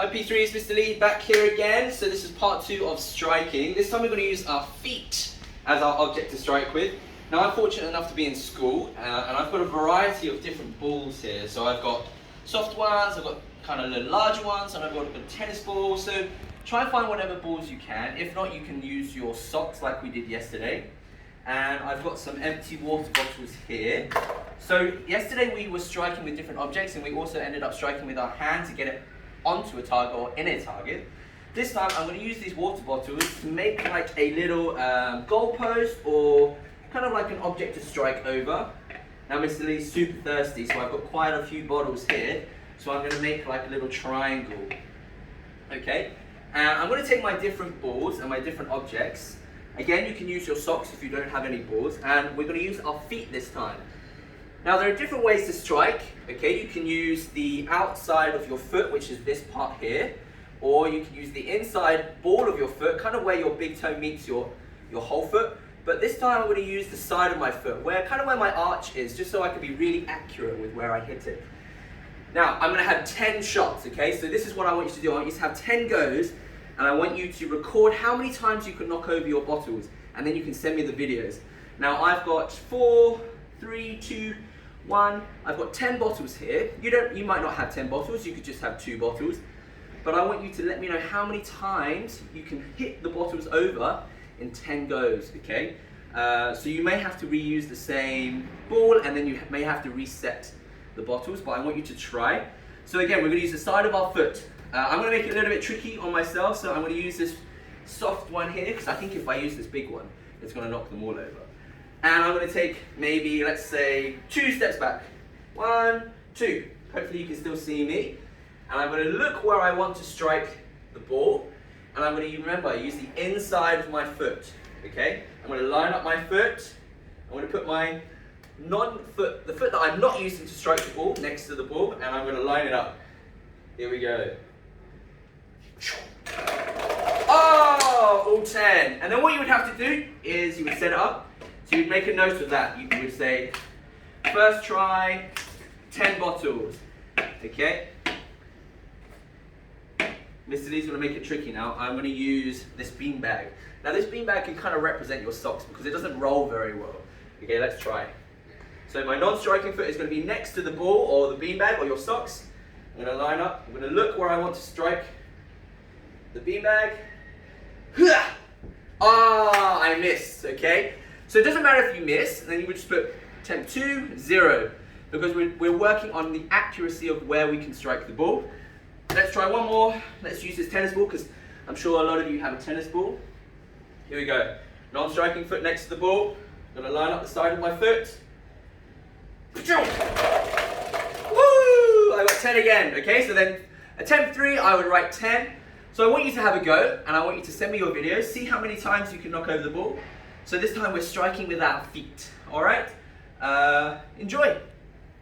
Hi P3, it's Mr. Lee back here again. So this is part 2 of striking. This time we're going to use our feet as our object to strike with. Now I'm fortunate enough to be in school and I've got a variety of different balls here. So I've got soft ones, I've got kind of little larger ones, and I've got a tennis ball. So try and find whatever balls you can. If not, you can use your socks like we did yesterday. And I've got some empty water bottles here. So yesterday we were striking with different objects, and we also ended up striking with our hand to get it onto a target or in a target. This time I'm going to use these water bottles to make like a little goalpost or kind of like an object to strike over. Now Mr. Lee's super thirsty, so I've got quite a few bottles here. So I'm going to make like a little triangle. Okay, and I'm going to take my different balls and my different objects. Again, you can use your socks if you don't have any balls, and we're going to use our feet this time. Now there are different ways to strike. Okay, you can use the outside of your foot, which is this part here, or you can use the inside ball of your foot, kind of where your big toe meets your whole foot. But this time I'm going to use the side of my foot, where my arch is, just so I can be really accurate with where I hit it. Now I'm going to have 10 shots. Okay, so this is what I want you to do. I want you to have 10 goes, and I want you to record how many times you can knock over your bottles, and then you can send me the videos. Now I've got 4, 3, 2, 1. I've got 10 bottles here. You might not have 10 bottles, you could just have 2 bottles. But I want you to let me know how many times you can hit the bottles over in 10 goes, okay? So you may have to reuse the same ball, and then you may have to reset the bottles, but I want you to try. So again, we're going to use the side of our foot. I'm going to make it a little bit tricky on myself, so I'm going to use this soft one here, because I think if I use this big one, it's going to knock them all over. And I'm going to take maybe, let's say, 2 steps back. 1, 2. Hopefully you can still see me. And I'm going to look where I want to strike the ball. And I'm going to, remember, use the inside of my foot. Okay? I'm going to line up my foot. I'm going to put my non-foot, the foot that I'm not using to strike the ball, next to the ball. And I'm going to line it up. Here we go. Oh, all 10. And then what you would have to do is you would set it up. So you'd make a note of that. You would say, first try, 10 bottles. Okay? Mr. Lee's going to make it tricky now. I'm going to use this beanbag. Now this beanbag can kind of represent your socks because it doesn't roll very well. Okay, let's try. So my non-striking foot is going to be next to the ball or the beanbag or your socks. I'm going to line up. I'm going to look where I want to strike the beanbag. Ah, I missed, okay? So it doesn't matter if you miss, and then you would just put attempt 2, 0, because we're working on the accuracy of where we can strike the ball. Let's try one more. Let's use this tennis ball, because I'm sure a lot of you have a tennis ball. Here we go. Non-striking foot next to the ball. I'm going to line up the side of my foot. Woo! I got 10 again, okay? So then attempt 3, I would write 10. So I want you to have a go, and I want you to send me your videos. See how many times you can knock over the ball. So this time we're striking with our feet, all right? Enjoy.